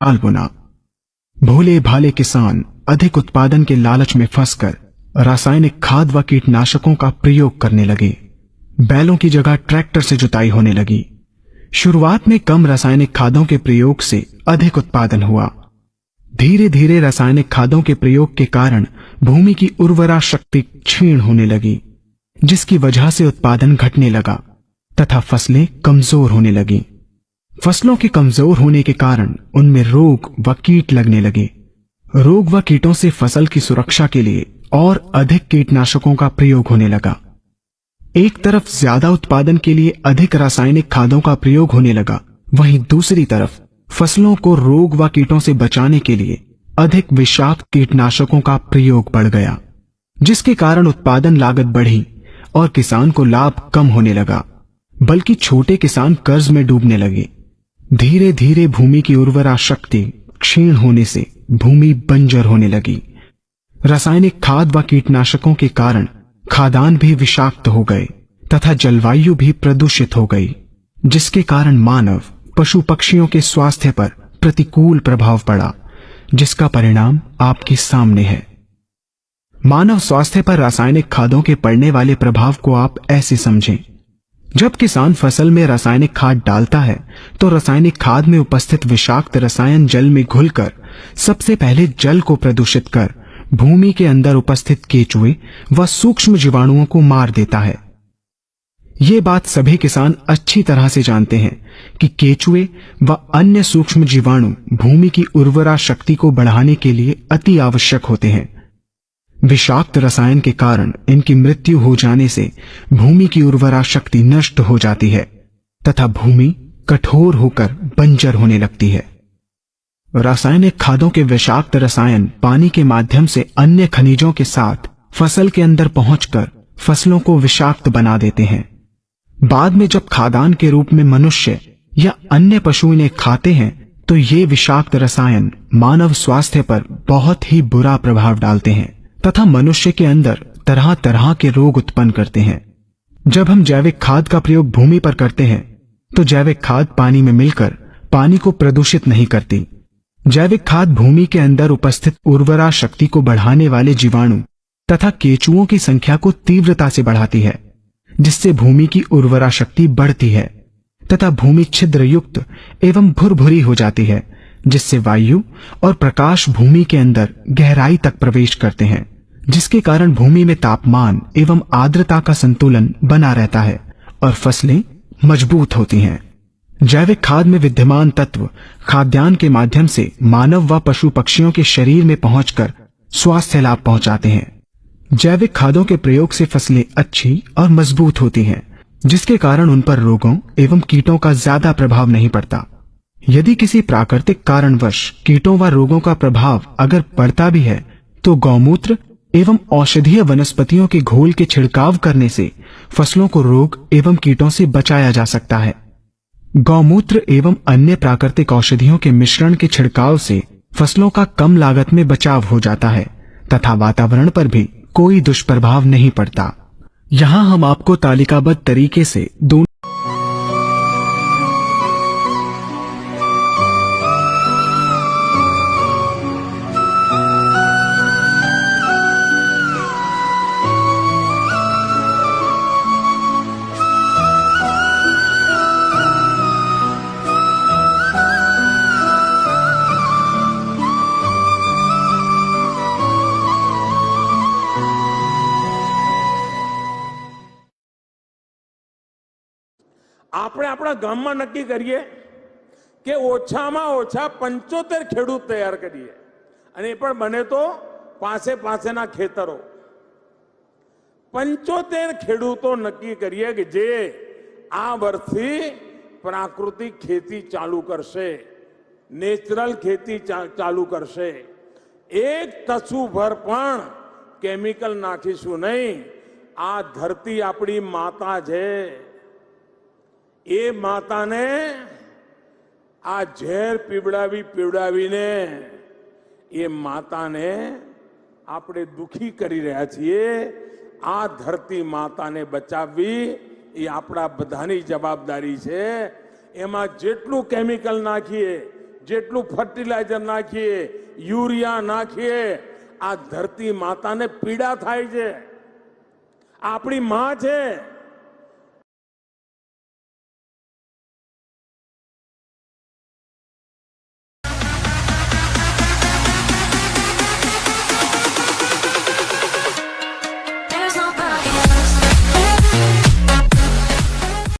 साल बुना। भोले भाले किसान अधिक उत्पादन के लालच में फंसकर रासायनिक खाद व कीटनाशकों का प्रयोग करने लगे। बैलों की जगह ट्रैक्टर से जुताई होने लगी। शुरुआत में कम रासायनिक खादों के प्रयोग से अधिक उत्पादन हुआ। धीरे धीरे रासायनिक खादों के प्रयोग के कारण भूमि की उर्वरा शक्ति क्षीण होने लगी, जिसकी वजह से उत्पादन घटने लगा तथा फसलें कमजोर होने लगी। फसलों के कमजोर होने के कारण उनमें रोग व कीट लगने लगे। रोग व कीटों से फसल की सुरक्षा के लिए और अधिक कीटनाशकों का प्रयोग होने लगा। एक तरफ ज्यादा उत्पादन के लिए अधिक रासायनिक खादों का प्रयोग होने लगा, वहीं दूसरी तरफ फसलों को रोग व कीटों से बचाने के लिए अधिक विषाक्त कीटनाशकों का प्रयोग बढ़ गया, जिसके कारण उत्पादन लागत बढ़ी और किसान को लाभ कम होने लगा, बल्कि छोटे किसान कर्ज में डूबने लगे। धीरे धीरे भूमि की उर्वरा शक्ति क्षीण होने से भूमि बंजर होने लगी। रासायनिक खाद व कीटनाशकों के कारण खाद्यान्न भी विषाक्त हो गए तथा जलवायु भी प्रदूषित हो गई, जिसके कारण मानव पशु पक्षियों के स्वास्थ्य पर प्रतिकूल प्रभाव पड़ा, जिसका परिणाम आपके सामने है। मानव स्वास्थ्य पर रासायनिक खादों के पड़ने वाले प्रभाव को आप ऐसे समझें। जब किसान फसल में रासायनिक खाद डालता है तो रासायनिक खाद में उपस्थित विषाक्त रसायन जल में घुलकर सबसे पहले जल को प्रदूषित कर भूमि के अंदर उपस्थित केचुए व सूक्ष्म जीवाणुओं को मार देता है। ये बात सभी किसान अच्छी तरह से जानते हैं कि केचुए व अन्य सूक्ष्म जीवाणु भूमि की उर्वरा शक्ति को बढ़ाने के लिए अति आवश्यक होते हैं। विषाक्त रसायन के कारण इनकी मृत्यु हो जाने से भूमि की उर्वरा शक्ति नष्ट हो जाती है तथा भूमि कठोर होकर बंजर होने लगती है। रासायनिक खादों के विषाक्त रसायन पानी के माध्यम से अन्य खनिजों के साथ फसल के अंदर पहुंचकर फसलों को विषाक्त बना देते हैं। बाद में जब खाद्यान्न के रूप में मनुष्य या अन्य पशु इन्हें खाते हैं तो ये विषाक्त रसायन मानव स्वास्थ्य पर बहुत ही बुरा प्रभाव डालते हैं तथा मनुष्य के अंदर तरह तरह के रोग उत्पन्न करते हैं। जब हम जैविक खाद का प्रयोग भूमि पर करते हैं तो जैविक खाद पानी में मिलकर पानी को प्रदूषित नहीं करती। जैविक खाद भूमि के अंदर उपस्थित उर्वरा शक्ति को बढ़ाने वाले जीवाणु तथा केचुओं की संख्या को तीव्रता से बढ़ाती है, जिससे भूमि की उर्वरा शक्ति बढ़ती है तथा भूमि छिद्र युक्त एवं भुरभुरी हो जाती है, जिससे वायु और प्रकाश भूमि के अंदर गहराई तक प्रवेश करते हैं, जिसके कारण भूमि में तापमान एवं आर्द्रता का संतुलन बना रहता है और फसलें मजबूत होती हैं। जैविक खाद में विद्यमान तत्व खाद्यान्न के माध्यम से मानव व पशु पक्षियों के शरीर में पहुंचकर स्वास्थ्य लाभ पहुंचाते हैं। जैविक खादों के प्रयोग से फसलें अच्छी और मजबूत होती हैं, जिसके कारण उन पर रोगों एवं कीटों का ज्यादा प्रभाव नहीं पड़ता। यदि किसी प्राकृतिक कारणवश कीटों व रोगों का प्रभाव अगर पड़ता भी है तो गौमूत्र एवं औषधीय वनस्पतियों के घोल के छिड़काव करने से फसलों को रोग एवं कीटों से बचाया जा सकता है। गौमूत्र एवं अन्य प्राकृतिक औषधियों के मिश्रण के छिड़काव से फसलों का कम लागत में बचाव हो जाता है तथा वातावरण पर भी कोई दुष्प्रभाव नहीं पड़ता। यहाँ हम आपको तालिकाबद्ध तरीके से दोनों આપણે આપણા ગામમાં નક્કી કરીએ કે ઓછામાં ઓછા 75 ખેડૂત તૈયાર કરીએ અને એ પણ બને તો પાસે પાસેના ખેતરો 75 ખેડૂતો નક્કી કરીએ કે જે આ વર્ષથી પ્રાકૃતિક ખેતી ચાલુ કરશે, નેચરલ ખેતી ચાલુ કરશે। એક તસુ ભર પણ કેમિકલ નાખીશું નહીં। આ ધરતી આપણી માતા છે, એ માતાને આ ઝેર પીવડાવીને એ માતાને આપણે દુખી કરી રહ્યા છીએ। આ ધરતી માતાને બચાવવી એ આપણા બધાની જવાબદારી છે। એમાં જેટલું કેમિકલ નાખીએ, જેટલું ફર્ટિલાઇઝર નાખીએ, યુરિયા નાખીએ, આ ધરતી માતાને પીડા થાય છે. આપણી માં છે.